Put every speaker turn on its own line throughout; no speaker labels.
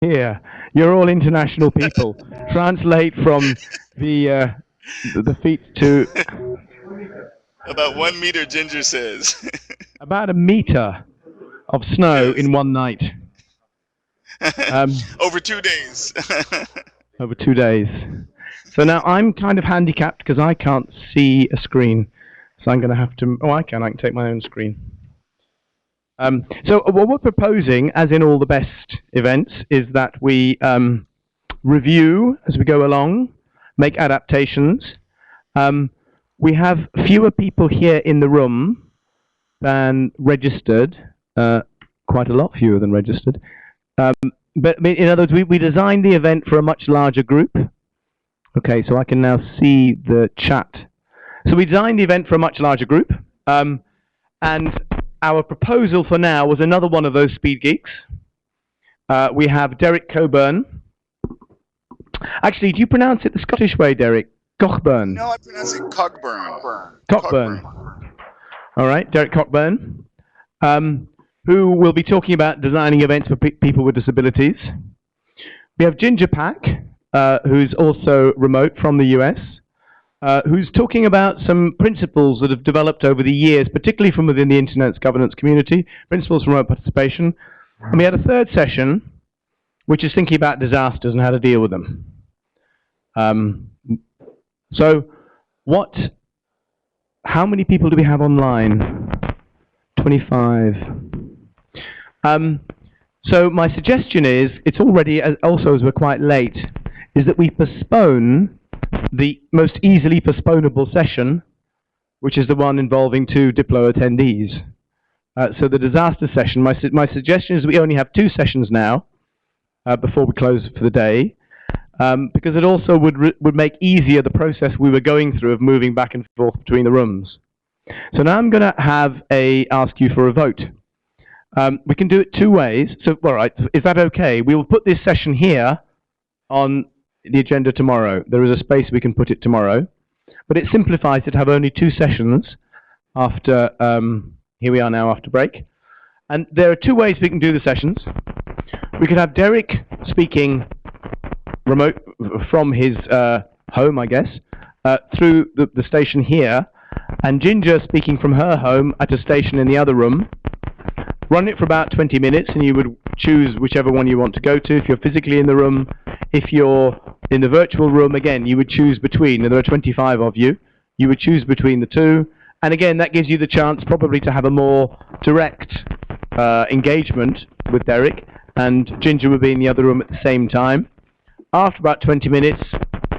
Here, you're all international people. Translate from the feet to
About 1 meter, Ginger says.
about a meter of snow
Yes.
in one night.
Over 2 days.
Over 2 days. So now I'm kind of handicapped because I can't see a screen. So I'm going to have to... Oh, I can take my own screen. So what we're proposing, as in all the best events, is that we review as we go along, make adaptations. We have fewer people here in the room than registered, quite a lot fewer than registered. But in other words, we designed the event for a much larger group. Okay, so I can now see the chat. So we designed the event for a much larger group, and our proposal for now was another one of those speed geeks. We have Derek Coburn. Actually, do you pronounce it the Scottish way, Derek? Cockburn.
No, I pronounce it Cockburn.
Cockburn. All right, Derek Cockburn, who will be talking about designing events for people with disabilities. We have Ginger Pack, who's also remote from the US, who's talking about some principles that have developed over the years, particularly from within the Internet's governance community, principles for remote participation. And we had a third session, which is thinking about disasters and how to deal with them. So how many people do we have online? 25. So my suggestion is, it's already, also as we're quite late, is that we postpone the most easily postponable session, which is the one involving 2 Diplo attendees. So the disaster session, my suggestion is that we only have 2 sessions now, before we close for the day, because it also would make easier the process we were going through of moving back and forth between the rooms. So now I'm going to ask you for a vote. We can do it 2 ways. So, all right, is that okay? We will put this session here on the agenda tomorrow. There is a space we can put it tomorrow. But it simplifies it to have only 2 sessions after, here we are now after break. And there are 2 ways we can do the sessions. We could have Derek speaking remote from his home, I guess, through the station here, and Ginger speaking from her home at a station in the other room. Run it for about 20 minutes, and you would choose whichever one you want to go to if you're physically in the room. If you're in the virtual room, again, you would choose between, and there are 25 of you, you would choose between the 2. And again, that gives you the chance probably to have a more direct engagement with Derek, and Ginger would be in the other room at the same time. After about 20 minutes,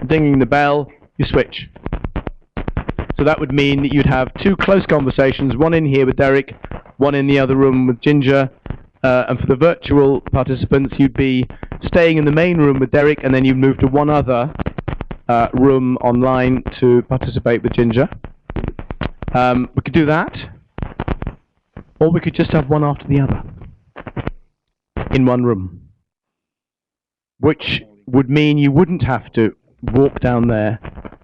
dinging the bell, you switch. So that would mean that you'd have 2 close conversations, one in here with Derek, one in the other room with Ginger, and for the virtual participants, you'd be staying in the main room with Derek, and then you'd move to one other room online to participate with Ginger. We could do that, or we could just have one after the other in one room, which would mean you wouldn't have to walk down there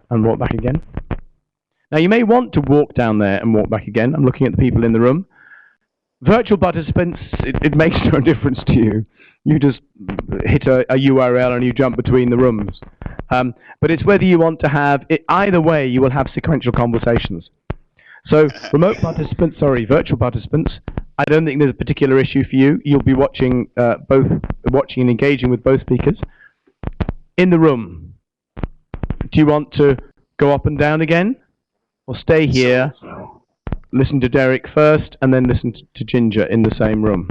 and walk back again. Now, you may want to walk down there and walk back again. I'm looking at the people in the room. Virtual participants, it makes no difference to you. You just hit a URL and you jump between the rooms. But it's whether you want to have it. Either way, you will have sequential conversations. So virtual participants, I don't think there's a particular issue for you. You'll be watching watching and engaging with both speakers. In the room, do you want to go up and down again? Or stay here, listen to Derek first, and then listen to Ginger in the same room?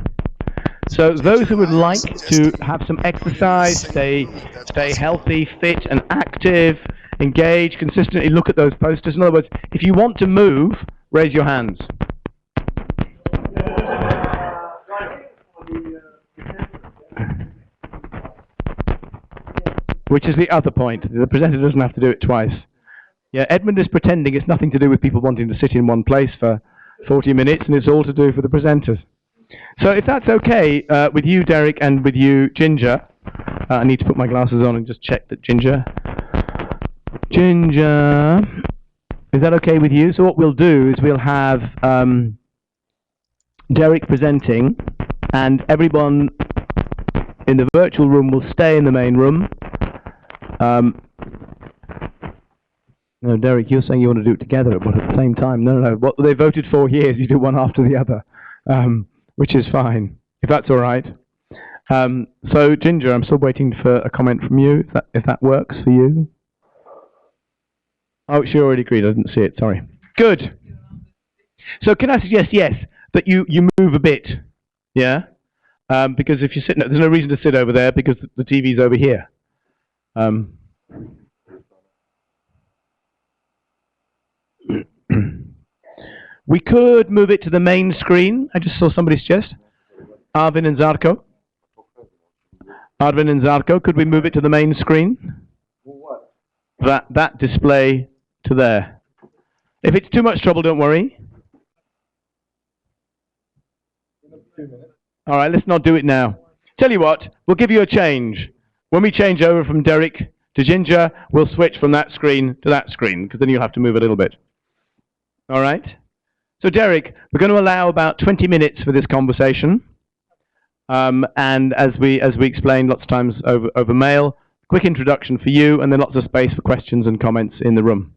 So those who would like to have some exercise, stay healthy, fit and active, engage, consistently look at those posters. In other words, if you want to move, raise your hands. Which is the other point. The presenter doesn't have to do it twice. Yeah, Edmund is pretending it's nothing to do with people wanting to sit in one place for 40 minutes, and it's all to do for the presenters. So if that's okay with you, Derek, and with you, Ginger, I need to put my glasses on and just check that Ginger, is that okay with you? So what we'll do is we'll have Derek presenting, and everyone in the virtual room will stay in the main room. No, Derek, you're saying you want to do it together, but at the same time. No, no, no. What they voted for here is you do one after the other, which is fine, if that's all right. So, Ginger, I'm still waiting for a comment from you, if that works for you. Oh, she already agreed. I didn't see it. Sorry. Good. So can I suggest, yes, that you move a bit, yeah? Because if you sit, there's no reason to sit over there because the TV's over here. We could move it to the main screen. I just saw somebody suggest. Arvin and Zarko. Arvin and Zarko, could we move it to the main screen? That display to there. If it's too much trouble, don't worry. All right, let's not do it now. Tell you what, we'll give you a change. When we change over from Derek to Ginger, we'll switch from that screen to that screen, because then you'll have to move a little bit. All right? So Derek, we're going to allow about 20 minutes for this conversation. And as we explained lots of times over mail, quick introduction for you, and then lots of space for questions and comments in the room.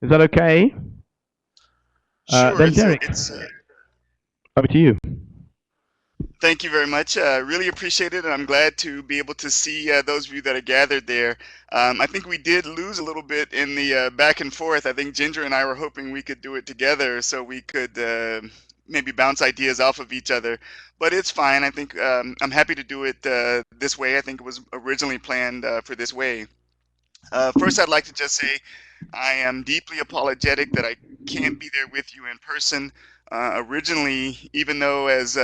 Is that okay?
Sure.
Then Derek, over to you.
Thank you very much. Really appreciate it, and I'm glad to be able to see those of you that are gathered there. I think we did lose a little bit in the back and forth. I think Ginger and I were hoping we could do it together so we could maybe bounce ideas off of each other, but it's fine. I think I'm happy to do it this way. I think it was originally planned for this way. First, I'd like to just say I am deeply apologetic that I can't be there with you in person. Originally, even though as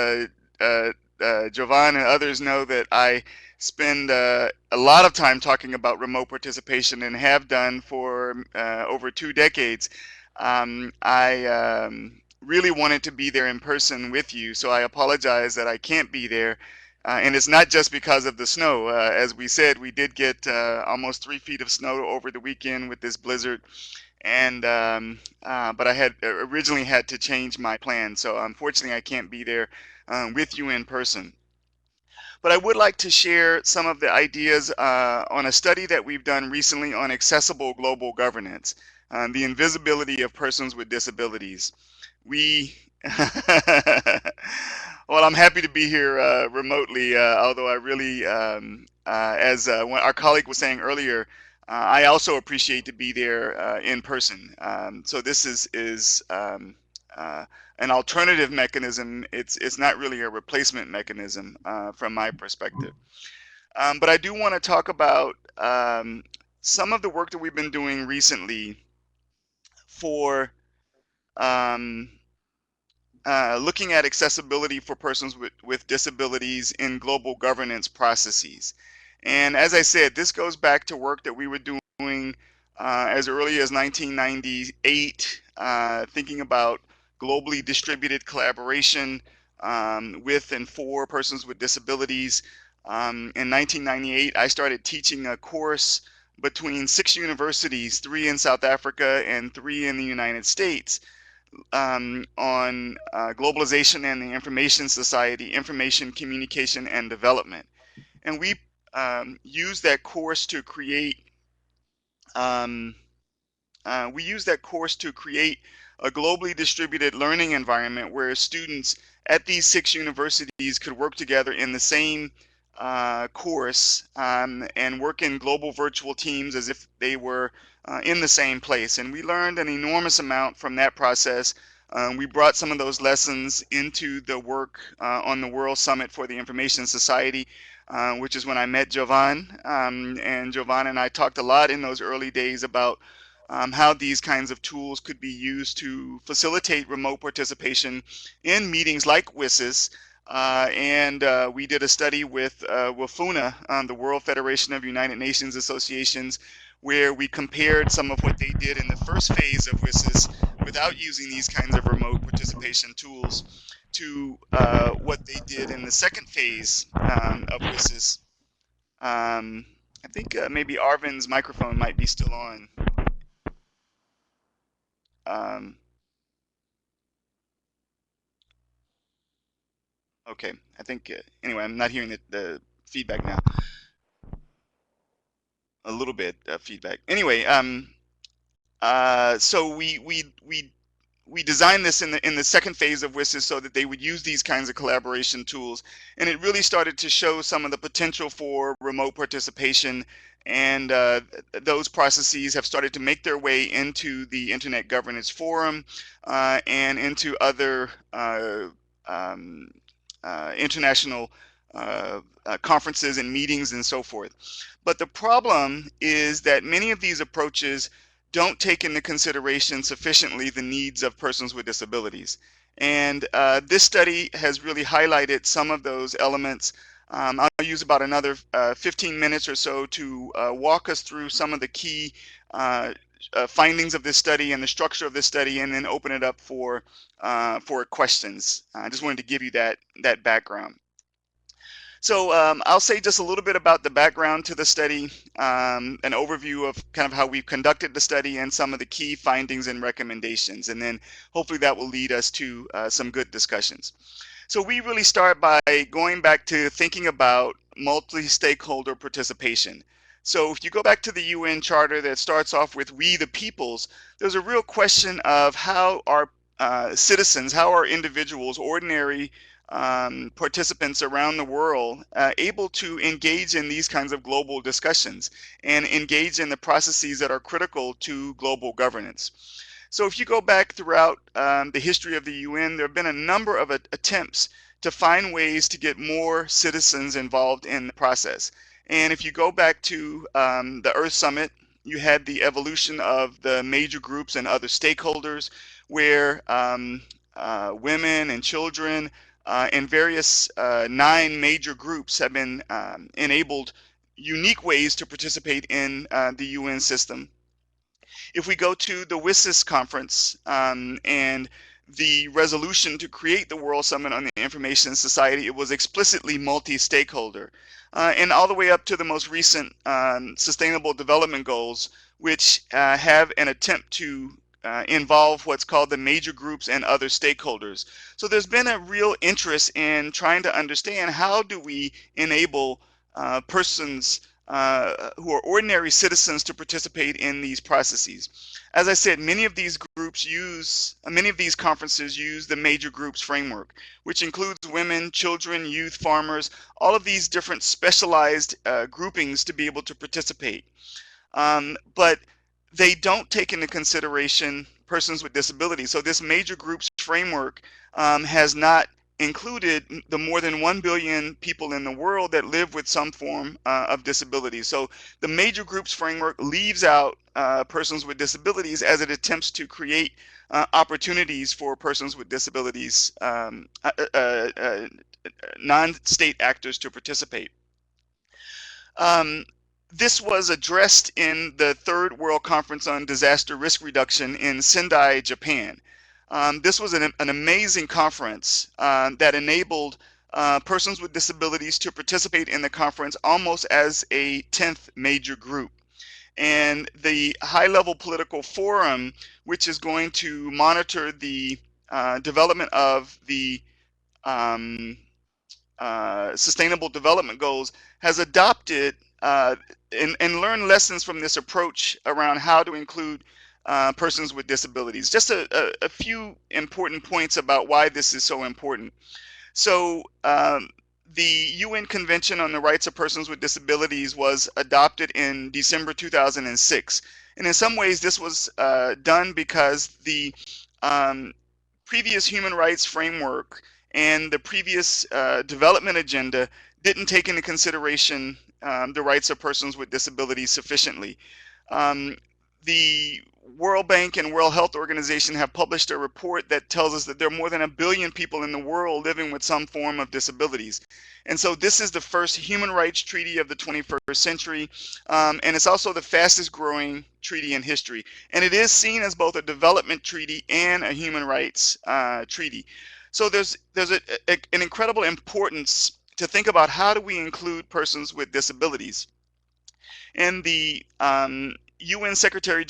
Jovan and others know that I spend a lot of time talking about remote participation and have done for over 2 decades, I really wanted to be there in person with you, so I apologize that I can't be there. And it's not just because of the snow. As we said, we did get almost 3 feet of snow over the weekend with this blizzard, and but I had originally had to change my plan, so unfortunately I can't be there with you in person. But I would like to share some of the ideas on a study that we've done recently on accessible global governance, the invisibility of persons with disabilities. We well, I'm happy to be here remotely, although I really, as our colleague was saying earlier, I also appreciate to be there in person. So this is an alternative mechanism. It's not really a replacement mechanism from my perspective. But I do want to talk about some of the work that we've been doing recently for looking at accessibility for persons with disabilities in global governance processes. And as I said, this goes back to work that we were doing as early as 1998, thinking about globally distributed collaboration with and for persons with disabilities. In 1998, I started teaching a course between 6 universities, 3 in South Africa and 3 in the United States, on globalization and the information society, information, communication, and development. And we use that course to create a globally distributed learning environment where students at these 6 universities could work together in the same course and work in global virtual teams as if they were in the same place. And we learned an enormous amount from that process. We brought some of those lessons into the work on the World Summit for the Information Society, which is when I met Jovan. And Jovan and I talked a lot in those early days about how these kinds of tools could be used to facilitate remote participation in meetings like WSIS. And we did a study with WFUNA, the World Federation of United Nations Associations, where we compared some of what they did in the first phase of WSIS without using these kinds of remote participation tools to what they did in the second phase of WSIS. I think maybe Arvin's microphone might be still on. Okay, I think, anyway, I'm not hearing the feedback now. A little bit feedback. Anyway, so we designed this in the second phase of WSIS so that they would use these kinds of collaboration tools, and it really started to show some of the potential for remote participation, and those processes have started to make their way into the Internet Governance Forum and into other international conferences and meetings and so forth. But the problem is that many of these approaches don't take into consideration sufficiently the needs of persons with disabilities. And this study has really highlighted some of those elements. I'll use about another 15 minutes or so to walk us through some of the key findings of this study and the structure of this study, and then open it up for questions. I just wanted to give you that background. So I'll say just a little bit about the background to the study, an overview of kind of how we've conducted the study and some of the key findings and recommendations, and then hopefully that will lead us to some good discussions. So we really start by going back to thinking about multi-stakeholder participation. So if you go back to the UN Charter that starts off with "We the Peoples," there's a real question of how our citizens, how are individuals, ordinary participants around the world able to engage in these kinds of global discussions and engage in the processes that are critical to global governance. So if you go back throughout the history of the UN, there have been a number of attempts to find ways to get more citizens involved in the process. And if you go back to the Earth Summit, you had the evolution of the major groups and other stakeholders where women and children and various 9 major groups have been enabled unique ways to participate in the UN system. If we go to the WSIS conference and the resolution to create the World Summit on the Information Society, it was explicitly multi-stakeholder. And all the way up to the most recent Sustainable Development Goals, which have an attempt to involve what's called the major groups and other stakeholders. So there's been a real interest in trying to understand how do we enable persons who are ordinary citizens to participate in these processes. As I said, many of these conferences use the major groups framework, which includes women, children, youth, farmers, all of these different specialized groupings to be able to participate. But they don't take into consideration persons with disabilities. So this major groups framework has not included the more than 1 billion people in the world that live with some form of disability. So the major groups framework leaves out persons with disabilities as it attempts to create opportunities for persons with disabilities, non-state actors to participate. This was addressed in the Third World Conference on Disaster Risk Reduction in Sendai, Japan. This was an amazing conference that enabled persons with disabilities to participate in the conference almost as a 10th major group. And the high-level political forum, which is going to monitor the development of the Sustainable Development Goals, has adopted and learned lessons from this approach around how to include persons with disabilities. Just a few important points about why this is so important. So the UN Convention on the Rights of Persons with Disabilities was adopted in December 2006. And in some ways this was done because the previous human rights framework and the previous development agenda didn't take into consideration the rights of persons with disabilities sufficiently. The World Bank and World Health Organization have published a report that tells us that there are more than 1 billion people in the world living with some form of disabilities. And so this is the first human rights treaty of the 21st century, and it's also the fastest growing treaty in history. And it is seen as both a development treaty and a human rights treaty. So there's an incredible importance to think about how do we include persons with disabilities. And the UN Secretary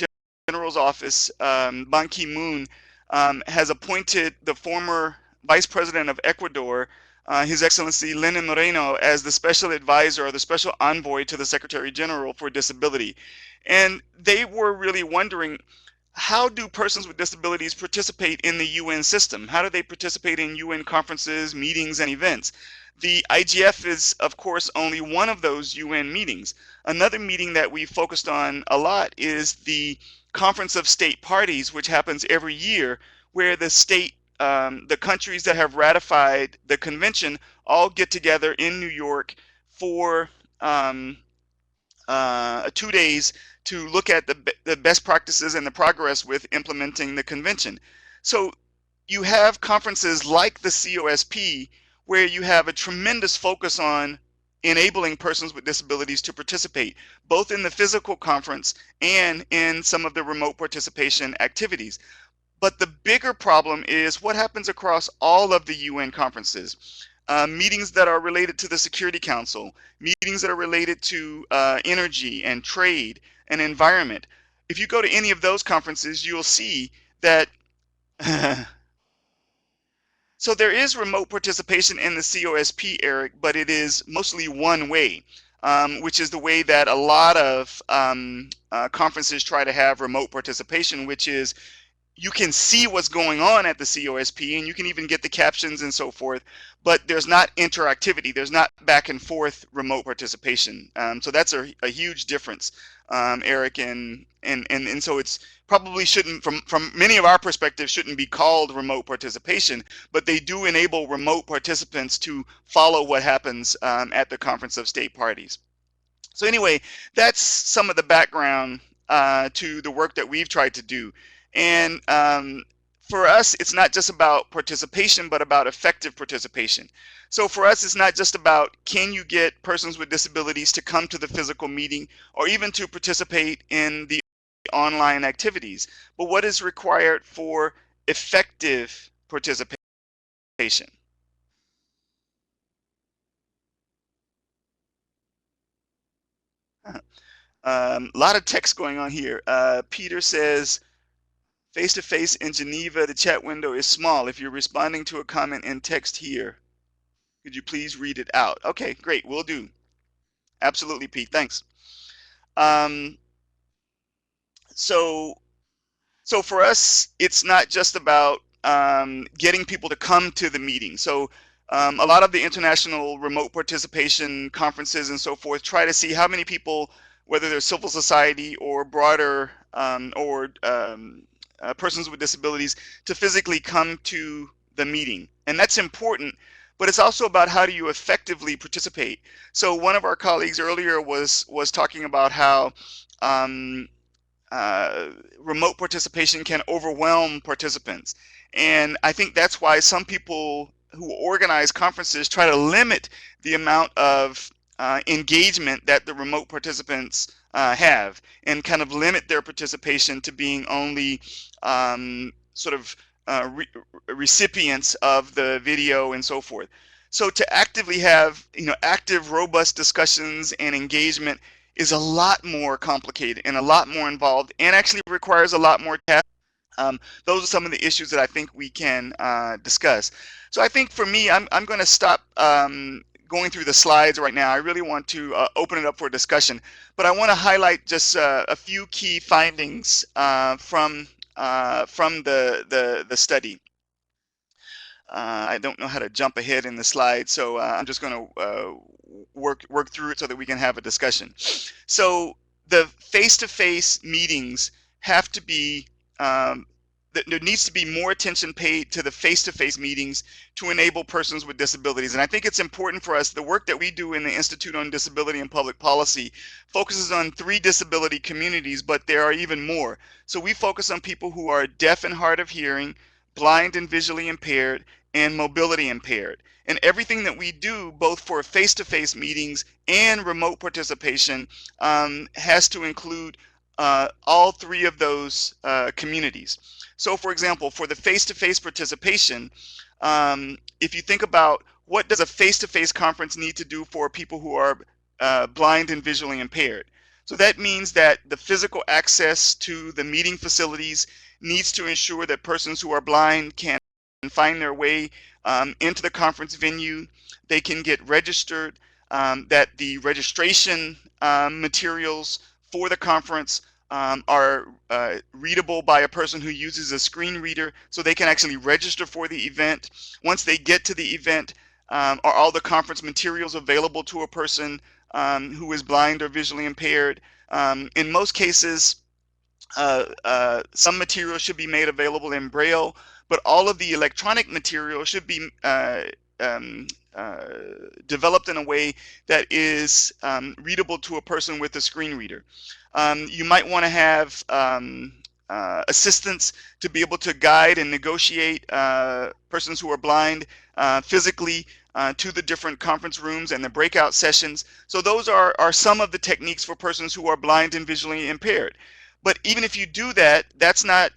General's office, Ban Ki-moon, has appointed the former Vice President of Ecuador, His Excellency Lenin Moreno as the special advisor or the special envoy to the Secretary General for Disability. And they were really wondering, how do persons with disabilities participate in the UN system? How do they participate in UN conferences, meetings, and events? The IGF is, of course, only one of those UN meetings. Another meeting that we focused on a lot is the Conference of State Parties, which happens every year, where the countries that have ratified the convention all get together in New York for 2 days to look at the best practices and the progress with implementing the convention. So you have conferences like the COSP where you have a tremendous focus on enabling persons with disabilities to participate, both in the physical conference and in some of the remote participation activities. But the bigger problem is what happens across all of the UN conferences. Meetings that are related to the Security Council, meetings that are related to energy and trade and environment. If you go to any of those conferences, you'll see that so there is remote participation in the COSP, Eric, but it is mostly one way, which is the way that a lot of conferences try to have remote participation, which is you can see what's going on at the COSP and you can even get the captions and so forth, but there's not interactivity. There's not back and forth remote participation. So that's a huge difference, Eric, and so it's probably shouldn't, from many of our perspectives, shouldn't be called remote participation, but they do enable remote participants to follow what happens at the Conference of State Parties. So anyway, that's some of the background to the work that we've tried to do. And for us, it's not just about participation, but about effective participation. So for us, it's not just about can you get persons with disabilities to come to the physical meeting or even to participate in the online activities, but what is required for effective participation. A lot of text going on here. Peter says, face-to-face in Geneva, the chat window is small. If you're responding to a comment in text here, could you please read it out? Okay, great, will do. Absolutely, Pete, thanks. So for us, it's not just about getting people to come to the meeting. So a lot of the international remote participation conferences and so forth try to see how many people, whether they're civil society or broader persons with disabilities, to physically come to the meeting. And that's important, but it's also about how do you effectively participate. So one of our colleagues earlier was talking about how remote participation can overwhelm participants. And I think that's why some people who organize conferences try to limit the amount of engagement that the remote participants have, and kind of limit their participation to being only sort of recipients of the video and so forth. So to actively have, active, robust discussions and engagement is a lot more complicated and a lot more involved, and actually requires a lot more tasks. Those are some of the issues that I think we can discuss. So I think for me, I'm going to stop going through the slides right now. I really want to open it up for discussion, but I want to highlight just a few key findings from the study. I don't know how to jump ahead in the slide, so I'm just going to work through it so that we can have a discussion. So the face-to-face meetings have to be, there needs to be more attention paid to the face-to-face meetings to enable persons with disabilities. And I think it's important for us, the work that we do in the Institute on Disability and Public Policy focuses on 3 disability communities, but there are even more. So we focus on people who are deaf and hard of hearing, blind and visually impaired, and mobility impaired. And everything that we do, both for face-to-face meetings and remote participation, has to include all 3 of those communities. So for example, for the face-to-face participation, if you think about what does a face-to-face conference need to do for people who are blind and visually impaired. So that means that the physical access to the meeting facilities needs to ensure that persons who are blind can find their way into the conference venue. they can get registered, that the registration materials for the conference are readable by a person who uses a screen reader, so they can actually register for the event. Once they get to the event, are all the conference materials available to a person who is blind or visually impaired? In most cases, some material should be made available in Braille, but all of the electronic material should be um, developed in a way that is readable to a person with a screen reader. You might want to have assistants to be able to guide and negotiate persons who are blind physically to the different conference rooms and the breakout sessions. So those are some of the techniques for persons who are blind and visually impaired. But even if you do that, that's not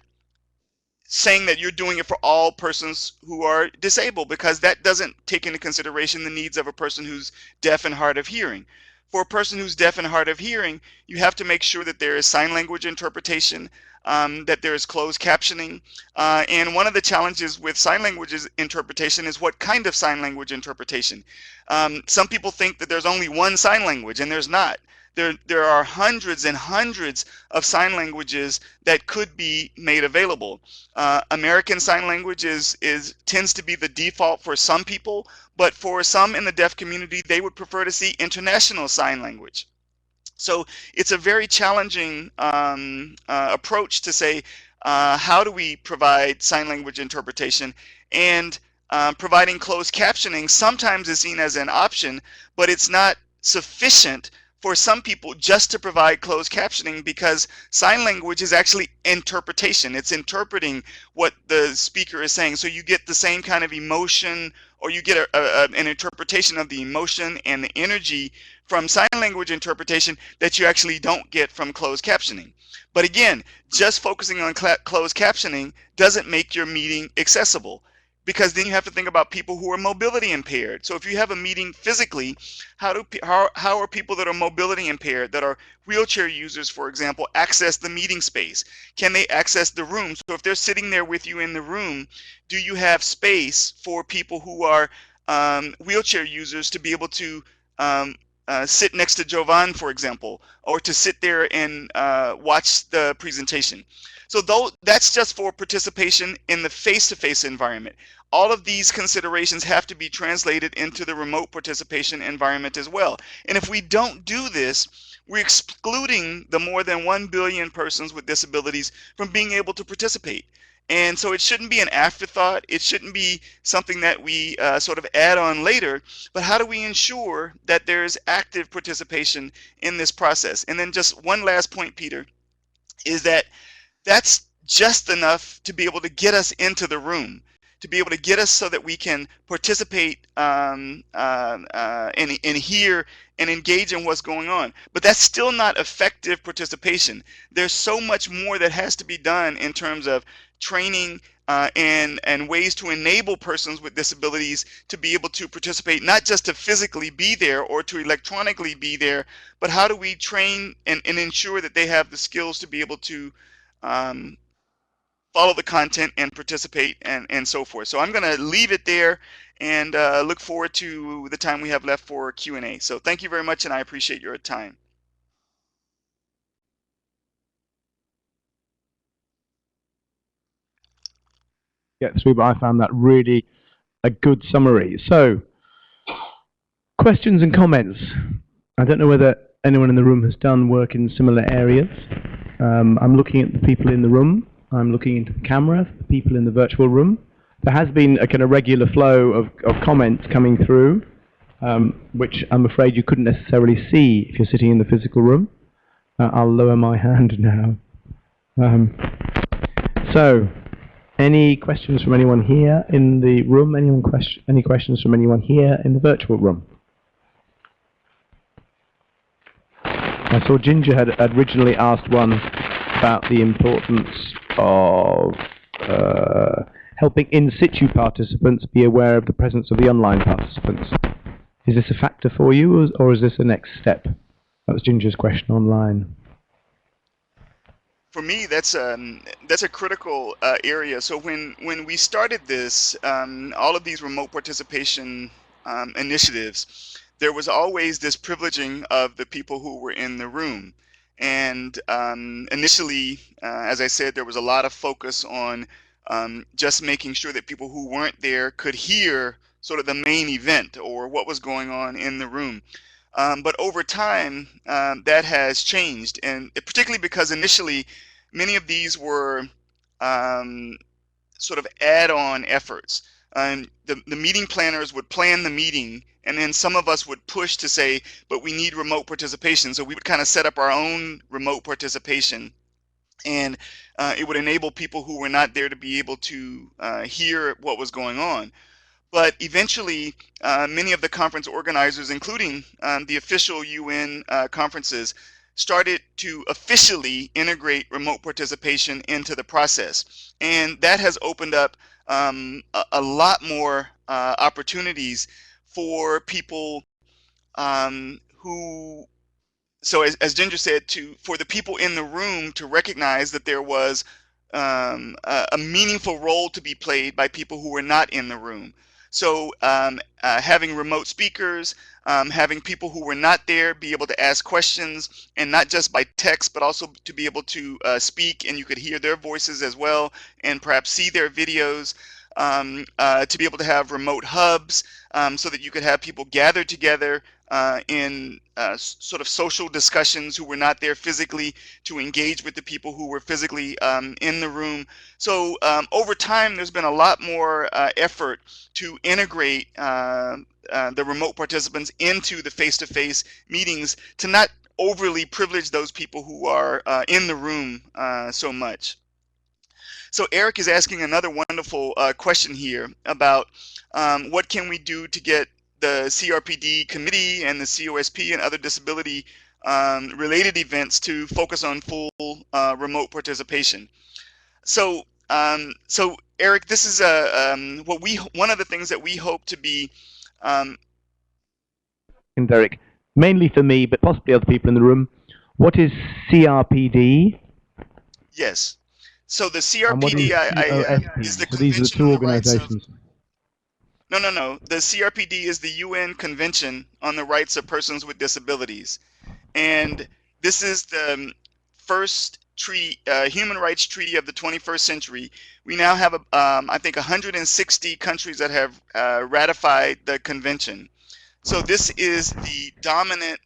saying that you're doing it for all persons who are disabled, because that doesn't take into consideration the needs of a person who's deaf and hard of hearing. For a person who's deaf and hard of hearing, you have to make sure that there is sign language interpretation, that there is closed captioning. And one of the challenges with sign language interpretation is what kind of sign language interpretation. Some people think that there's only one sign language, and there's not. There are hundreds and hundreds of sign languages that could be made available. American Sign Language tends to be the default for some people, but for some in the deaf community, they would prefer to see International Sign Language. So it's a very challenging approach to say, how do we provide sign language interpretation? And providing closed captioning sometimes is seen as an option, but it's not sufficient for some people just to provide closed captioning, because sign language is actually interpretation. It's interpreting what the speaker is saying. So you get the same kind of emotion, or you get an interpretation of the emotion and the energy from sign language interpretation that you actually don't get from closed captioning. But again, just focusing on closed captioning doesn't make your meeting accessible, because then you have to think about people who are mobility impaired. So if you have a meeting physically, how are people that are mobility impaired, that are wheelchair users, for example, access the meeting space? Can they access the room? So if they're sitting there with you in the room, do you have space for people who are wheelchair users to be able to sit next to Jovan, for example, or to sit there and watch the presentation? So that's just for participation in the face-to-face environment. All of these considerations have to be translated into the remote participation environment as well. And if we don't do this, we're excluding the more than 1 billion persons with disabilities from being able to participate. And so it shouldn't be an afterthought. It shouldn't be something that we sort of add on later, but how do we ensure that there's active participation in this process? And then just one last point, Peter, is that that's just enough to be able to get us into the room, to be able to get us so that we can participate and hear and engage in what's going on. But that's still not effective participation. There's so much more that has to be done in terms of training and ways to enable persons with disabilities to be able to participate, not just to physically be there or to electronically be there, but how do we train and ensure that they have the skills to be able to follow the content and participate and so forth. So I'm going to leave it there and look forward to the time we have left for Q&A. So thank you very much, and I appreciate your time.
Get through, but I found that really a good summary. So, questions and comments. I don't know whether anyone in the room has done work in similar areas. I'm looking at the people in the room. I'm looking into the camera, the people in the virtual room. There has been a kind of regular flow of comments coming through, which I'm afraid you couldn't necessarily see if you're sitting in the physical room. I'll lower my hand now. So, any questions from anyone here in the room? Any questions from anyone here in the virtual room? I saw Ginger had originally asked one about the importance of helping in situ participants be aware of the presence of the online participants. Is this a factor for you, or is this the next step? That was Ginger's question online.
For me, that's a critical area. So when we started this, all of these remote participation initiatives, there was always this privileging of the people who were in the room. And initially, as I said, there was a lot of focus on just making sure that people who weren't there could hear sort of the main event or what was going on in the room. But over time, that has changed, and particularly because initially, many of these were um, sort of add-on efforts. The meeting planners would plan the meeting, and then some of us would push to say, but we need remote participation. So we would kind of set up our own remote participation, and it would enable people who were not there to be able to hear what was going on. But eventually, many of the conference organizers, including the official UN conferences, started to officially integrate remote participation into the process. And that has opened up a lot more opportunities for people who, so as Ginger said, for the people in the room to recognize that there was a meaningful role to be played by people who were not in the room. So having remote speakers, having people who were not there be able to ask questions, and not just by text, but also to be able to speak, and you could hear their voices as well, and perhaps see their videos. To be able to have remote hubs so that you could have people gather together in sort of social discussions who were not there physically, to engage with the people who were physically in the room. So over time, there's been a lot more effort to integrate the remote participants into the face-to-face meetings, to not overly privilege those people who are in the room so much. So Eric is asking another wonderful question here about what can we do to get the CRPD committee and the COSP and other disability related events to focus on full remote participation. So so Eric, this is one of the things that we hope to be
and Derek, mainly for me, but possibly other people in the room, what is CRPD?
Yes. So the
And what is
CRPD
COSP?
is the
So these are the
Convention
two
on the Rights of...
organizations.
No. The CRPD is the UN Convention on the Rights of Persons with Disabilities. And this is the first human rights treaty of the 21st century. We now have, I think, 160 countries that have ratified the convention. So this is the dominant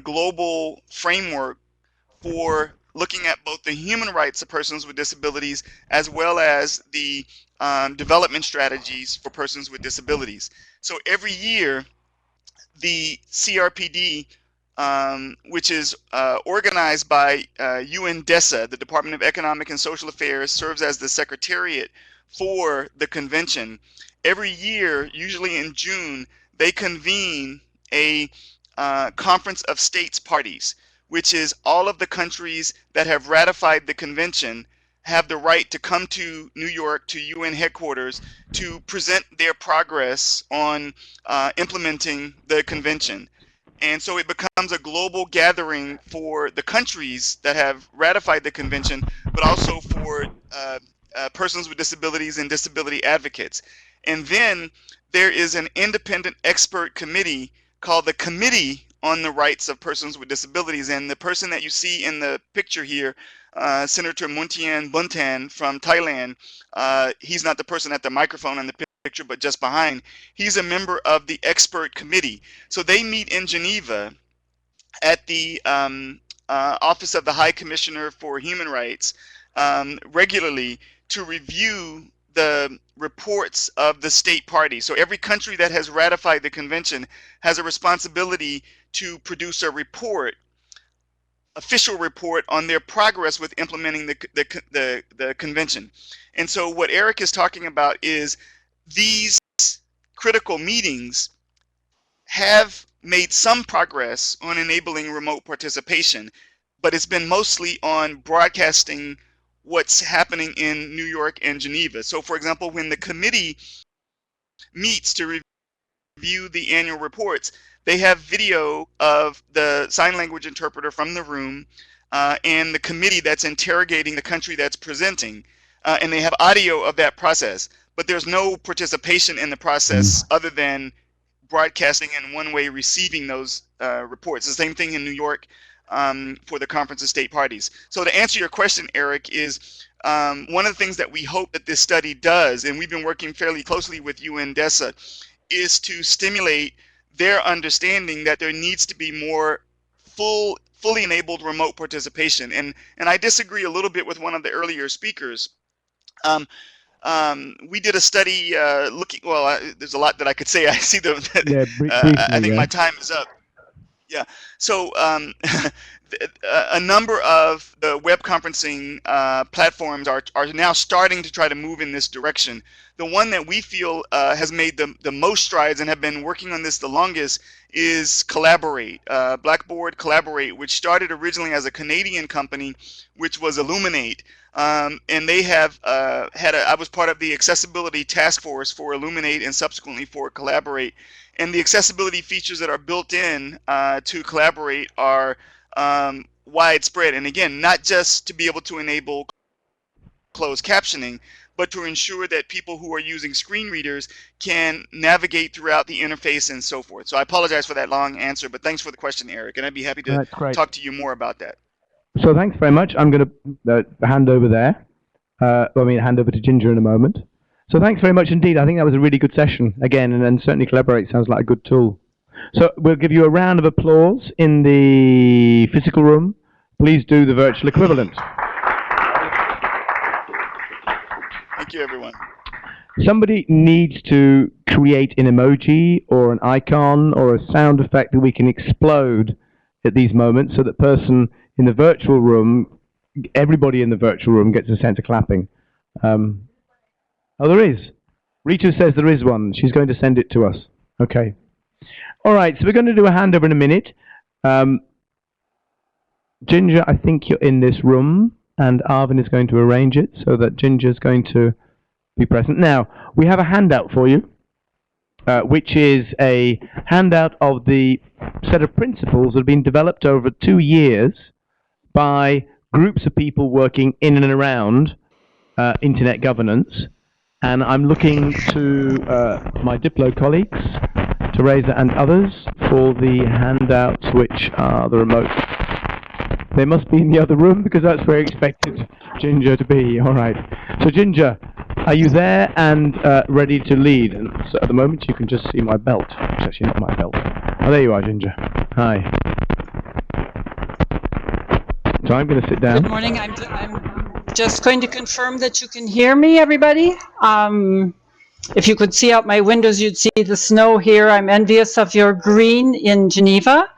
global framework for looking at both the human rights of persons with disabilities as well as the development strategies for persons with disabilities. So every year, the CRPD, which is organized by UNDESA, the Department of Economic and Social Affairs, serves as the secretariat for the convention. Every year, usually in June, they convene a conference of states parties, which is all of the countries that have ratified the convention have the right to come to New York, to UN headquarters, to present their progress on implementing the convention. And so it becomes a global gathering for the countries that have ratified the convention, but also for persons with disabilities and disability advocates. And then there is an independent expert committee called the Committee on the Rights of Persons with Disabilities. And the person that you see in the picture here, Senator Muntian Buntan from Thailand, he's not the person at the microphone in the picture, but just behind. He's a member of the expert committee. So they meet in Geneva at the Office of the High Commissioner for Human Rights regularly to review the reports of the state party. So every country that has ratified the convention has a responsibility to produce a report, official report, on their progress with implementing the convention. And so what Eric is talking about is these critical meetings have made some progress on enabling remote participation, but it's been mostly on broadcasting what's happening in New York and Geneva. So for example, when the committee meets to review the annual reports, they have video of the sign language interpreter from the room and the committee that's interrogating the country that's presenting, and they have audio of that process, but there's no participation in the process other than broadcasting and one way receiving those reports. The same thing in New York for the conference of state parties. So to answer your question, Eric, is one of the things that we hope that this study does, and we've been working fairly closely with UNDESA, is to stimulate their understanding that there needs to be more fully enabled remote participation. And I disagree a little bit with one of the earlier speakers. We did a study looking, well, there's a lot that I could say. I see I think my time is up. Yeah, so a number of the web conferencing platforms are now starting to try to move in this direction. The one that we feel has made the most strides and have been working on this the longest is Collaborate, Blackboard Collaborate, which started originally as a Canadian company, which was Illuminate. And they have I was part of the accessibility task force for Illuminate and subsequently for Collaborate. And the accessibility features that are built in to Collaborate are widespread. And again, not just to be able to enable closed captioning, but to ensure that people who are using screen readers can navigate throughout the interface and so forth. So I apologize for that long answer, but thanks for the question, Eric. And I'd be happy to talk to you more about that.
So thanks very much. I'm going to hand over there. Hand over to Ginger in a moment. So thanks very much indeed. I think that was a really good session again, and certainly Collaborate sounds like a good tool. So we'll give you a round of applause in the physical room. Please do the virtual equivalent.
Thank you, everyone.
Somebody needs to create an emoji or an icon or a sound effect that we can explode at these moments so that person in the virtual room, everybody in the virtual room gets a sense of clapping. Oh, there is. Ritu says there is one. She's going to send it to us. Okay. All right, so we're going to do a handover in a minute. Ginger, I think you're in this room, and Arvin is going to arrange it so that Ginger's going to be present. Now, we have a handout for you, which is a handout of the set of principles that have been developed over 2 years by groups of people working in and around internet governance. And I'm looking to my Diplo colleagues, Teresa and others, for the handouts, which are the remote. They must be in the other room because that's where I expected Ginger to be. All right. So Ginger, are you there and ready to lead? And so at the moment you can just see my belt. It's actually not my belt. Oh, there you are, Ginger. Hi. So I'm going to sit down.
Good morning. I'm just going to confirm that you can hear me, everybody. If you could see out my windows, you'd see the snow here. I'm envious of your green in Geneva.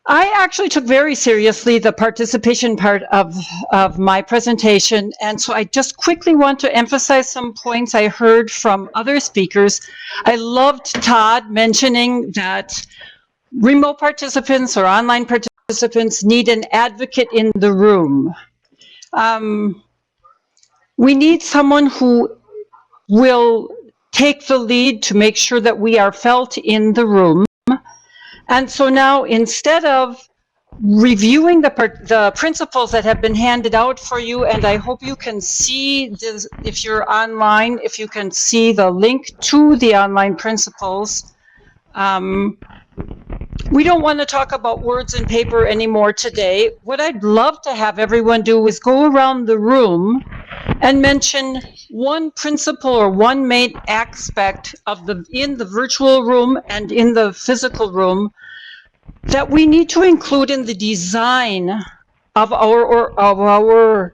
I actually took very seriously the participation part of my presentation, and so I just quickly want to emphasize some points I heard from other speakers. I loved Todd mentioning that remote participants or online participants need an advocate in the room. We need someone who will take the lead to make sure that we are felt in the room. And so now, instead of reviewing the principles that have been handed out for you, and I hope you can see this, if you're online, if you can see the link to the online principles. We don't want to talk about words and paper anymore today. What I'd love to have everyone do is go around the room and mention one principle or one main aspect of in the virtual room and in the physical room that we need to include in the design of our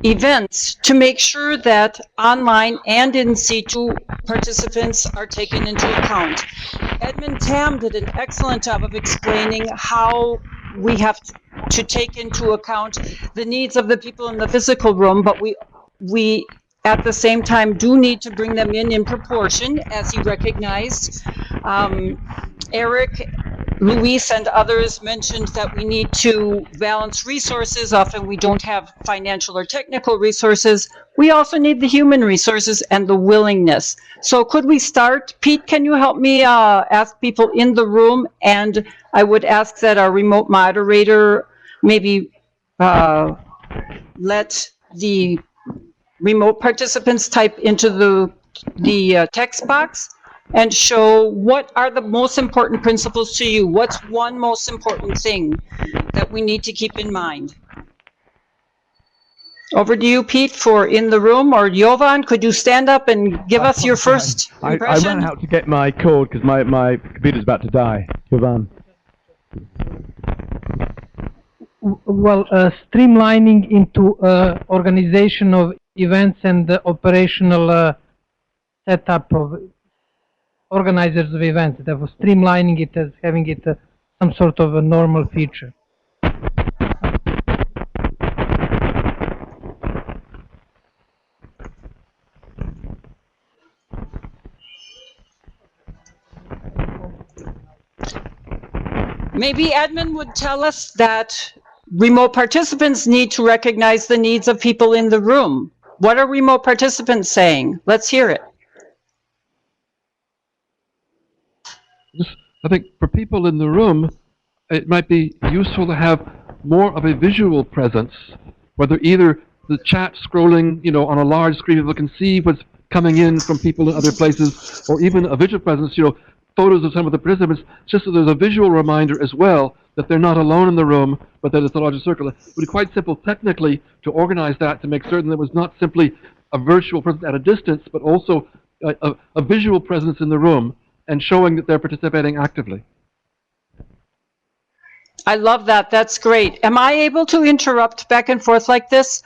events to make sure that online and in situ participants are taken into account. Edmund Tam did an excellent job of explaining how we have to take into account the needs of the people in the physical room, but we at the same time do need to bring them in proportion, as he recognized. Eric, Luis, and others mentioned that we need to balance resources. Often we don't have financial or technical resources. We also need the human resources and the willingness. So could we start? Pete, can you help me ask people in the room? And I would ask that our remote moderator maybe let the remote participants type into the text box. and show what are the most important principles to you. What's one most important thing that we need to keep in mind? Over to you, Pete, for in the room, or Jovan, could you stand up and give us your first impression?
I ran out to get my cord because my computer's about to die. Jovan.
Well, streamlining into organization of events and operational setup of organizers of events. Therefore, streamlining it as having it some sort of a normal feature.
Maybe Edmund would tell us that remote participants need to recognize the needs of people in the room. What are remote participants saying? Let's hear it.
I think for people in the room, it might be useful to have more of a visual presence, whether either the chat scrolling, on a large screen, people can see what's coming in from people in other places, or even a visual presence, photos of some of the participants, just so there's a visual reminder as well that they're not alone in the room, but that it's a larger circle. It would be quite simple technically to organize that to make certain that it was not simply a virtual presence at a distance, but also a visual presence in the room and showing that they're participating actively.
I love that. That's great. Am I able to interrupt back and forth like this?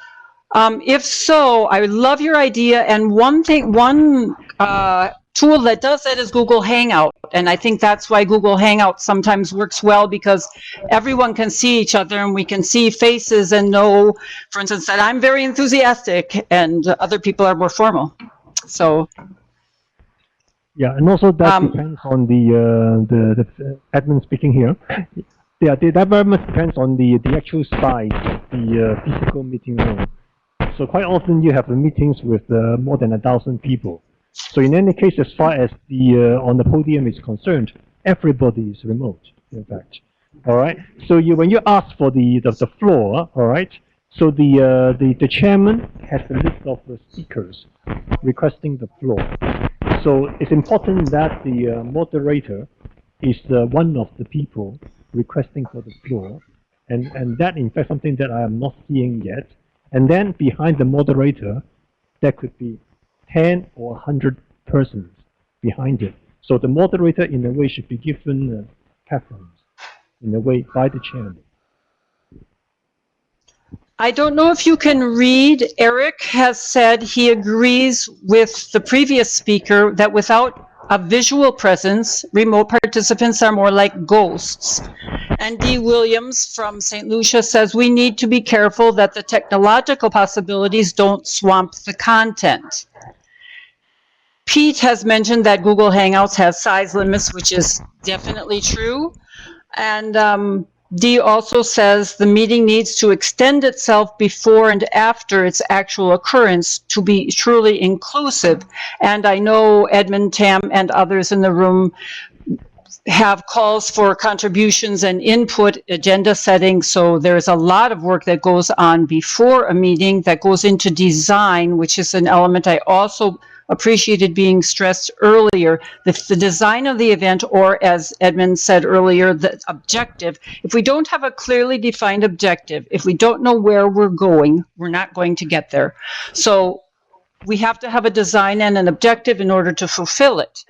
If so, I would love your idea. And one tool that does that is Google Hangout. And I think that's why Google Hangout sometimes works well, because everyone can see each other and we can see faces and know, for instance, that I'm very enthusiastic and other people are more formal. So.
Yeah, and also that depends on the admin speaking here. Yeah, that very much depends on the actual size of the physical meeting room. So quite often you have meetings with more than 1,000 people. So in any case, as far as the on the podium is concerned, everybody is remote, in fact. All right. So when you ask for the floor, all right. So the chairman has a list of the speakers requesting the floor. So it's important that the moderator is one of the people requesting for the floor, and that in fact something that I am not seeing yet. And then behind the moderator, there could be 10 or 100 persons behind it. So the moderator, in a way, should be given preference, in a way, by the chairman.
I don't know if you can read. Eric has said he agrees with the previous speaker that without a visual presence, remote participants are more like ghosts. And Dee Williams from St. Lucia says we need to be careful that the technological possibilities don't swamp the content. Pete has mentioned that Google Hangouts has size limits, which is definitely true. And Dee also says the meeting needs to extend itself before and after its actual occurrence to be truly inclusive. And I know Edmund, Tam, and others in the room have calls for contributions and input, agenda setting. So there's a lot of work that goes on before a meeting that goes into design, which is an element I also appreciated being stressed earlier. The design of the event, or as Edmund said earlier, the objective. If we don't have a clearly defined objective, if we don't know where we're going, we're not going to get there. So we have to have a design and an objective in order to fulfill it.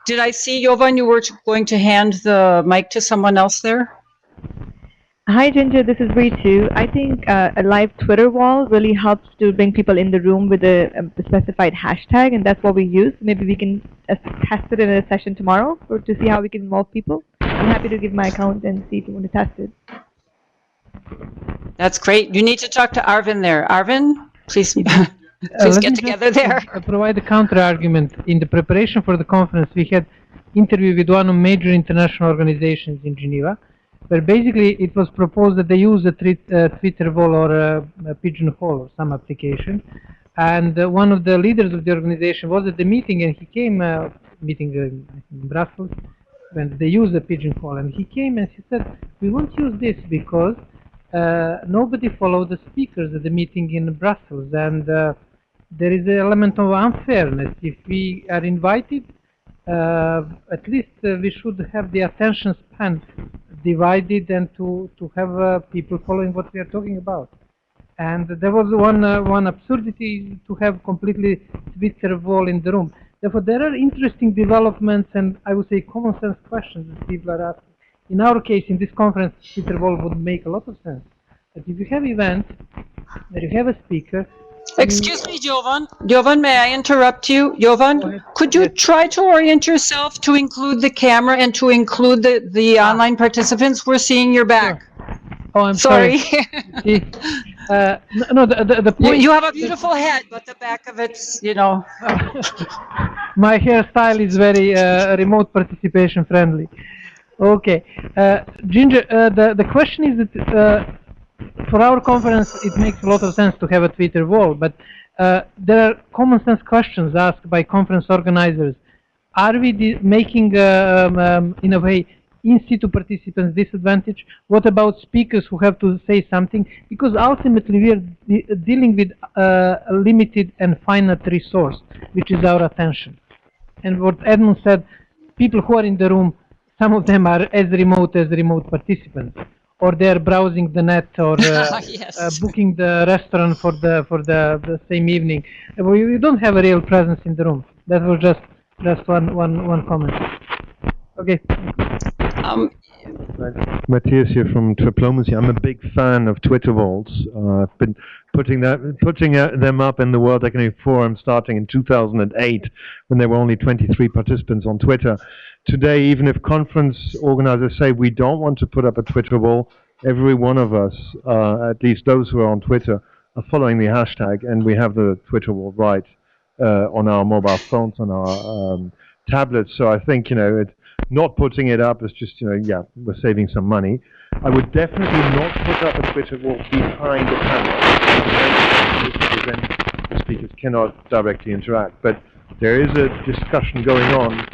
Did I see, Jovan, you were going to hand the mic to someone else there?
Hi, Ginger. This is Ritu. I think a live Twitter wall really helps to bring people in the room with a specified hashtag, and that's what we use. Maybe we can test it in a session tomorrow to see how we can involve people. I'm happy to give my account and see if you want to test it.
That's great. You need to talk to Arvin there. Arvin, please, please get together there.
Provide a counter argument. In the preparation for the conference, we had interview with one of major international organizations in Geneva, where basically it was proposed that they use a Twitter wall or a pigeonhole or some application. And one of the leaders of the organization was at the meeting, and he came, meeting in Brussels, when they used the pigeonhole. And he came and he said, we won't use this because nobody followed the speakers at the meeting in Brussels. And there is an element of unfairness. If we are invited, at least we should have the attention span divided and to have people following what we are talking about. And there was one absurdity to have completely Twitter wall in the room. Therefore, there are interesting developments and I would say common sense questions that people are asking. In our case, in this conference, Twitter wall would make a lot of sense. But if you have events where you have a speaker.
Excuse me, Jovan. Jovan, may I interrupt you? Jovan, could you try to orient yourself to include the camera and to include the online participants? We're seeing your back.
Sure. Oh, I'm sorry. No, the point.
You have a beautiful head, but the back of it's, you know.
My hairstyle is very remote participation friendly. Okay, Ginger. The question is that for our conference, it makes a lot of sense to have a Twitter wall, but there are common sense questions asked by conference organizers. Are we making, in a way, in-situ participants disadvantaged? What about speakers who have to say something? Because ultimately we are dealing with a limited and finite resource, which is our attention. And what Edmund said, people who are in the room, some of them are as remote participants, or they're browsing the net, or
yes.
booking the restaurant for the same evening. We don't have a real presence in the room. That was just one comment. Okay.
Matthias here from Diplomacy. I'm a big fan of Twitter walls. I've been putting them up in the World Economic Forum starting in 2008 when there were only 23 participants on Twitter. Today, even if conference organizers say we don't want to put up a Twitter wall, every one of us, at least those who are on Twitter, are following the hashtag, and we have the Twitter wall right on our mobile phones, on our tablets. So I think, not putting it up is just, we're saving some money. I would definitely not put up a Twitter wall behind the panel, because then the speakers cannot directly interact. But there is a discussion going on,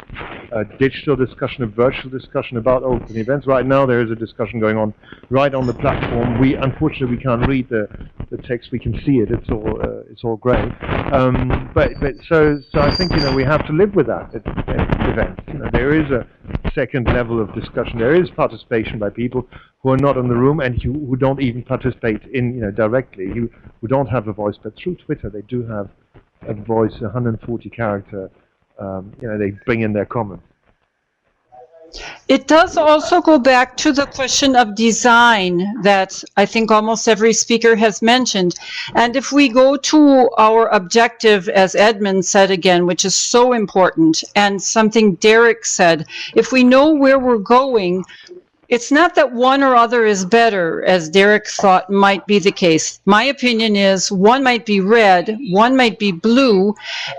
a digital discussion, a virtual discussion about open events. Right now there is a discussion going on right on the platform. Unfortunately we can't read the text, we can see it, it's all grey. So I think we have to live with that at events. There is a second level of discussion. There is participation by people who are not in the room and who don't even participate in directly, who don't have a voice, but through Twitter they do have a voice, 140 character. They bring in their comments.
It does also go back to the question of design that I think almost every speaker has mentioned. And if we go to our objective, as Edmund said again, which is so important, and something Derek said, if we know where we're going, it's not that one or other is better, as Derek thought might be the case. My opinion is one might be red, one might be blue,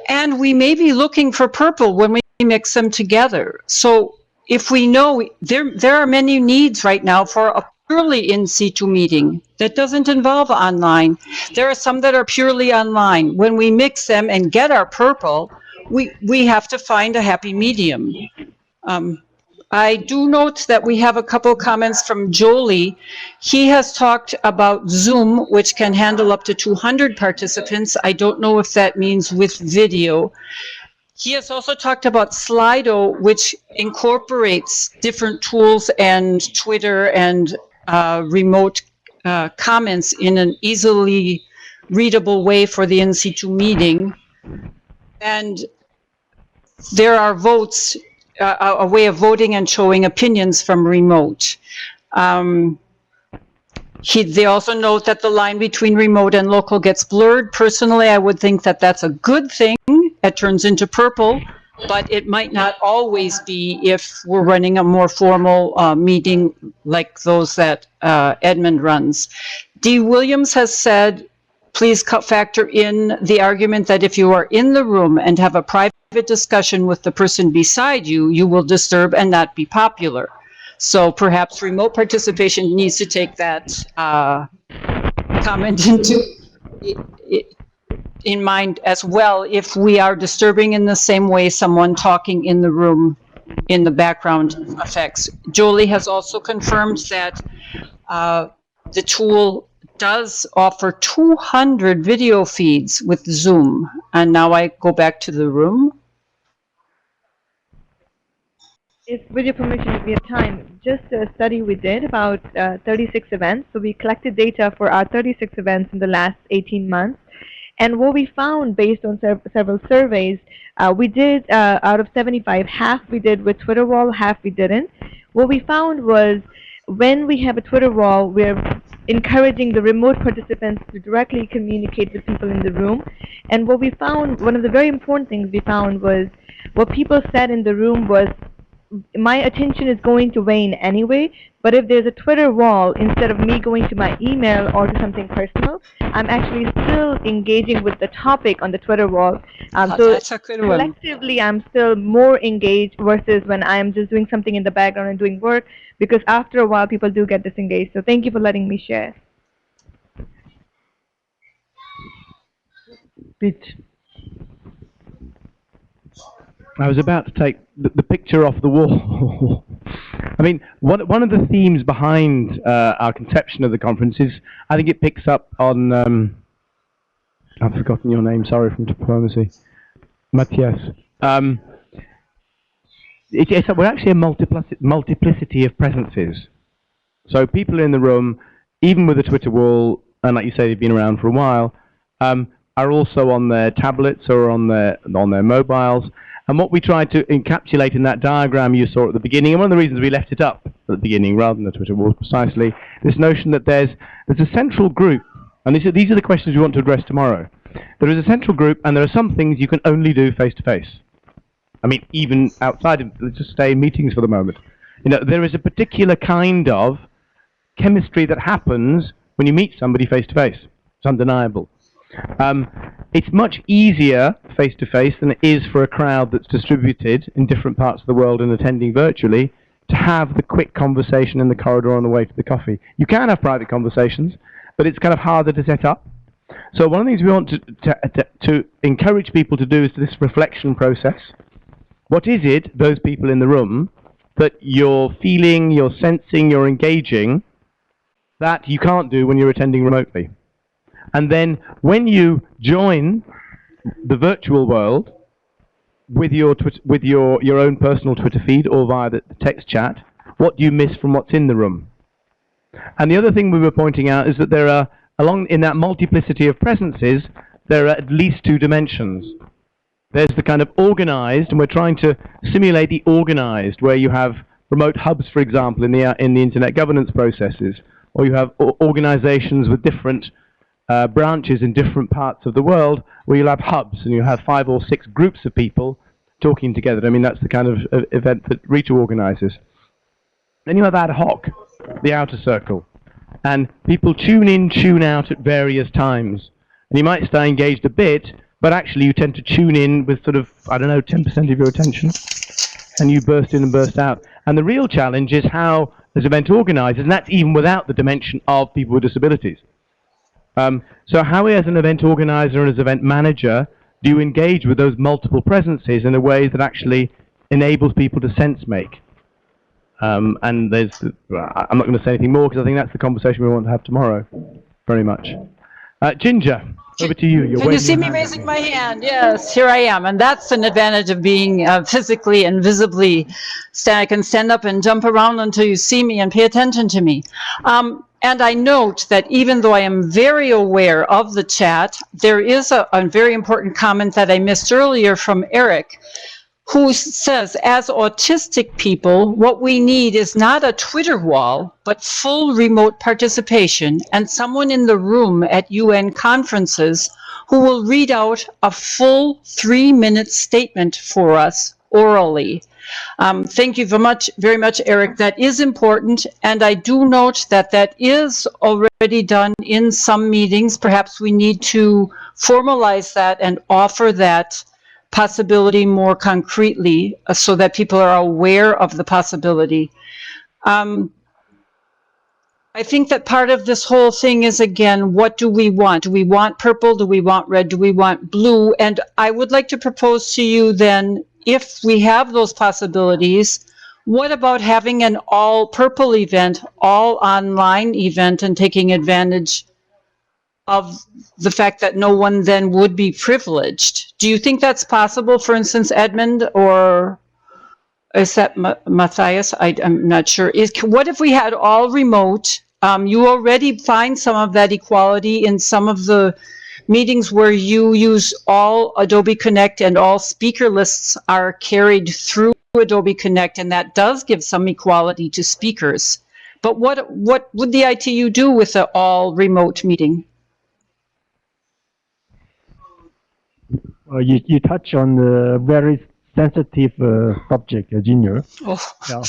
and we may be looking for purple when we mix them together. So if we know there are many needs right now for a purely in situ meeting that doesn't involve online. There are some that are purely online. When we mix them and get our purple, we have to find a happy medium. I do note that we have a couple comments from Jolie. He has talked about Zoom, which can handle up to 200 participants. I don't know if that means with video. He has also talked about Slido, which incorporates different tools and Twitter and remote comments in an easily readable way for the in situ meeting. And there are votes, a way of voting and showing opinions from remote. They also note that the line between remote and local gets blurred. Personally, I would think that that's a good thing. It turns into purple, but it might not always be if we're running a more formal meeting like those that Edmund runs. Dee Williams has said, please factor in the argument that if you are in the room and have a private discussion with the person beside you, you will disturb and not be popular. So perhaps remote participation needs to take that comment in mind as well, if we are disturbing in the same way someone talking in the room in the background affects. Jolie has also confirmed that the tool does offer 200 video feeds with Zoom. And now I go back to the room.
If, with your permission, if we have time, just a study we did about 36 events. So we collected data for our 36 events in the last 18 months. And what we found based on several surveys, we did, out of 75, half we did with Twitter wall, half we didn't. What we found was when we have a Twitter wall, we're encouraging the remote participants to directly communicate with people in the room. And what we found, one of the very important things we found was what people said in the room was, my attention is going to wane anyway, but if there's a Twitter wall, instead of me going to my email or to something personal, I'm actually still engaging with the topic on the Twitter wall. So
that's a good one.
collectively, I'm still more engaged versus when I'm just doing something in the background and doing work, because after a while, people do get disengaged. So thank you for letting me share.
I was about to take the picture off the wall. I mean, one of the themes behind our conception of the conference is, I think it picks up on, I've forgotten your name, sorry, from diplomacy. Matthias. We're actually a multiplicity of presences. So people in the room, even with a Twitter wall, and like you say, they've been around for a while, are also on their tablets or on their mobiles. And what we tried to encapsulate in that diagram you saw at the beginning, and one of the reasons we left it up at the beginning rather than the Twitter wall, precisely this notion that there's a central group, and these are the questions we want to address tomorrow. There is a central group, and there are some things you can only do face-to-face. I mean, even outside of, let's just stay in meetings for the moment. You know, there is a particular kind of chemistry that happens when you meet somebody face-to-face. It's undeniable. It's much easier face-to-face than it is for a crowd that's distributed in different parts of the world and attending virtually to have the quick conversation in the corridor on the way to the coffee. You can have private conversations, but it's kind of harder to set up. So one of the things we want to encourage people to do is this reflection process. What is it, those people in the room, that you're feeling, you're sensing, you're engaging, that you can't do when you're attending remotely? And then when you join the virtual world with your own personal Twitter feed or via the text chat, what do you miss from what's in the room? And the other thing we were pointing out is that there are, in that multiplicity of presences, there are at least two dimensions. There's the kind of organized, and we're trying to simulate the organized, where you have remote hubs, for example, in the internet governance processes, or you have organizations with different branches in different parts of the world, where you'll have hubs and you have 5 or 6 groups of people talking together. I mean, that's the kind of event that Rita organizes. Then you have ad hoc, the outer circle, and people tune in, tune out at various times. And you might stay engaged a bit, but actually you tend to tune in with sort of, I don't know, 10% of your attention, and you burst in and burst out. And the real challenge is how, as event organizers, and that's even without the dimension of people with disabilities. So how, as an event organizer and as an event manager, do you engage with those multiple presences in a way that actually enables people to sense make? And there's, I'm not going to say anything more because I think that's the conversation we want to have tomorrow, very much. Ginger, over to you.
Can you see me raising my hand? Yes, here I am. And that's an advantage of being physically and visibly. I can stand up and jump around until you see me and pay attention to me. And I note that even though I am very aware of the chat, there is a very important comment that I missed earlier from Eric, who says, as autistic people, what we need is not a Twitter wall, but full remote participation and someone in the room at UN conferences who will read out a full 3-minute statement for us orally. Thank you very much, Eric. That is important, and I do note that that is already done in some meetings. Perhaps we need to formalize that and offer that possibility more concretely so that people are aware of the possibility. I think that part of this whole thing is, again, what do we want? Do we want purple? Do we want red? Do we want blue? And I would like to propose to you then, if we have those possibilities, what about having an all purple event, all online event, and taking advantage of the fact that no one then would be privileged. Do you think that's possible, for instance, Edmund, or is that Matthias? I'm not sure. What if we had all remote? You already find some of that equality in some of the meetings where you use all Adobe Connect and all speaker lists are carried through Adobe Connect, and that does give some equality to speakers. But what would the ITU do with an all remote meeting?
You touch on the very sensitive subject, Ginger.
Oh.
Yeah,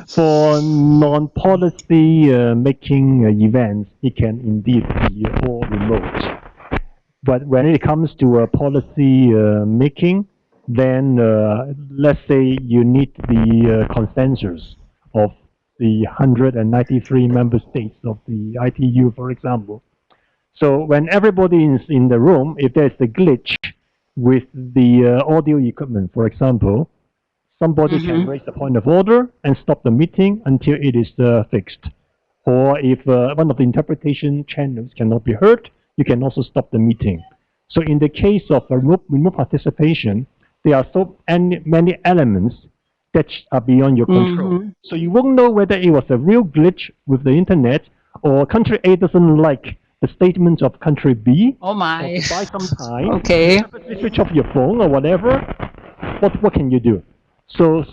for non-policy making events, it can indeed be all remote. But when it comes to policy making, then let's say you need the consensus of the 193 member states of the ITU, for example. So when everybody is in the room, if there's a glitch with the audio equipment, for example, somebody can raise a point of order and stop the meeting until it is fixed. Or if one of the interpretation channels cannot be heard, you can also stop the meeting. So in the case of remote participation, there are so many elements that are beyond your control. So you won't know whether it was a real glitch with the internet, or country A doesn't like the statements of country B.
Oh my.
Or to buy some time.
Okay.
Switch off your phone or whatever. What can you do? So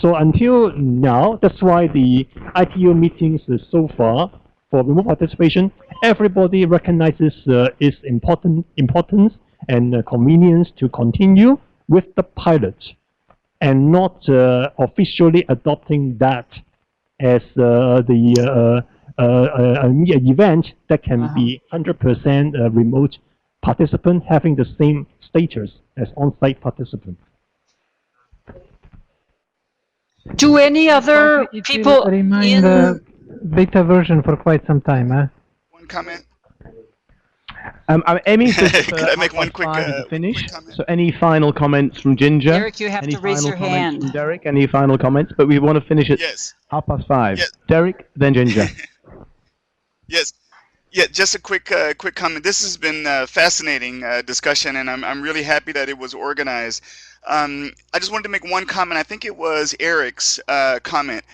until now, that's why the ITU meetings so far for remote participation, everybody recognizes its importance and convenience to continue with the pilot, and not officially adopting that as an event that can be 100% remote participant having the same status as on-site participant.
Do any other people
remain the beta version for quite some time, huh?
One comment.
Amy says
Could I make one quick
finish?
comment?
So any final comments from Ginger?
Derek, you have
any
to raise
final
your
comments
hand.
from Derek? Any final comments? But we want to finish at
Yes.
5:30.
Yes.
Derek, then Ginger.
Yes. Yeah, just a quick comment. This has been a fascinating discussion, and I'm really happy that it was organized. I just wanted to make one comment. I think it was Eric's comment.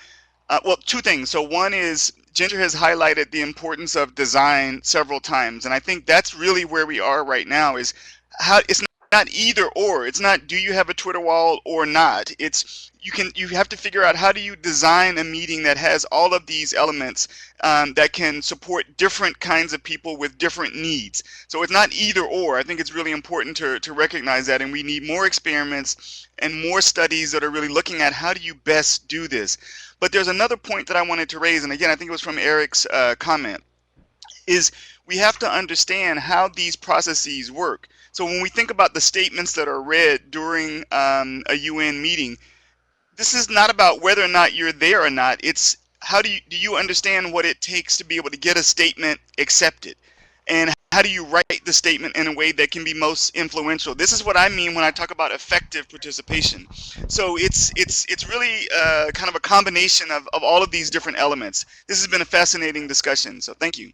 Well, two things. So one is Ginger has highlighted the importance of design several times, and I think that's really where we are right now. Is how it's not either or. It's not do you have a Twitter wall or not. It's you have to figure out how do you design a meeting that has all of these elements that can support different kinds of people with different needs. So it's not either or. I think it's really important to recognize that, and we need more experiments and more studies that are really looking at how do you best do this. But there's another point that I wanted to raise, and again, I think it was from Eric's comment, is we have to understand how these processes work. So when we think about the statements that are read during a UN meeting, this is not about whether or not you're there or not. It's how do you understand what it takes to be able to get a statement accepted, and how do you write the statement in a way that can be most influential. This is what I mean when I talk about effective participation. So it's really kind of a combination of all of these different elements. This has been a fascinating discussion, so thank you.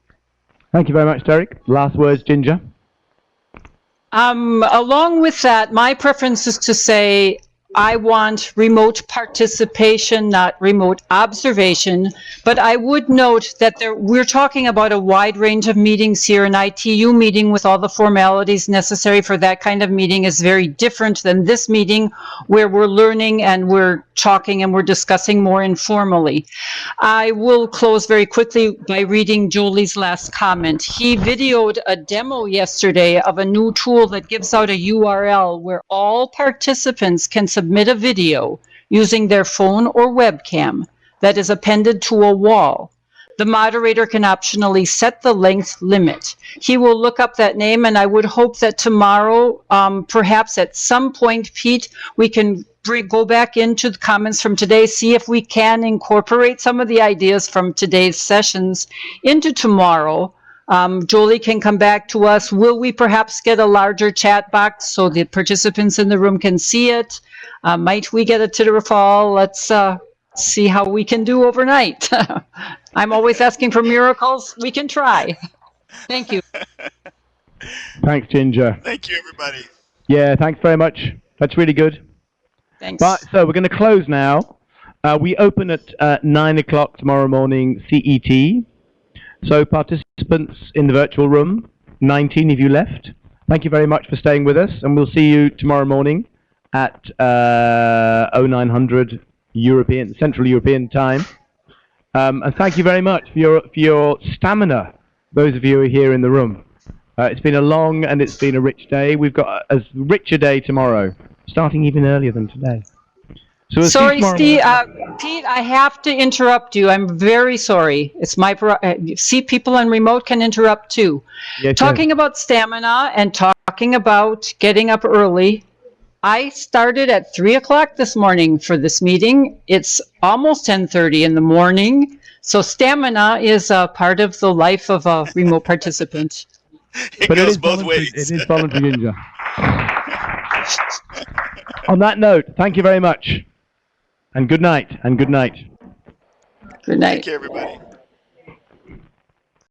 Thank you very much, Derek. Last words, Ginger.
Along with that, my preference is to say I want remote participation, not remote observation. But I would note that we're talking about a wide range of meetings here. An ITU meeting with all the formalities necessary for that kind of meeting is very different than this meeting, where we're learning and we're talking and we're discussing more informally. I will close very quickly by reading Julie's last comment. He videoed a demo yesterday of a new tool that gives out a URL where all participants can submit a video using their phone or webcam that is appended to a wall. The moderator can optionally set the length limit. He will look up that name, and I would hope that tomorrow, perhaps at some point, Pete, we can go back into the comments from today, see if we can incorporate some of the ideas from today's sessions into tomorrow. Jolie can come back to us. Will we perhaps get a larger chat box so the participants in the room can see it? Might we get a Titterfall? Let's see how we can do overnight. I'm always asking for miracles. We can try. Thank you.
Thanks, Ginger.
Thank you, everybody.
Yeah, thanks very much. That's really good.
Thanks.
Right, so we're going to close now. We open at 9 o'clock tomorrow morning CET. So participants in the virtual room, 19 of you left. Thank you very much for staying with us, and we'll see you tomorrow morning at 0900 Central European time. And thank you very much for your stamina, those of you who are here in the room. It's been a long and it's been a rich day. We've got a rich a day tomorrow, starting even earlier than today. So we'll
Sorry, Steve.
morning.
Pete, I have to interrupt you. I'm very sorry. It's my see, people on remote can interrupt too.
Yes,
Talking about stamina and talking about getting up early, I started at 3 o'clock this morning for this meeting. It's almost 10:30 in the morning. So stamina is a part of the life of a remote participant.
It goes both ways.
It is voluntary, Ginger. On that note, thank you very much. And good night, and good night.
Good night.
Take care, everybody.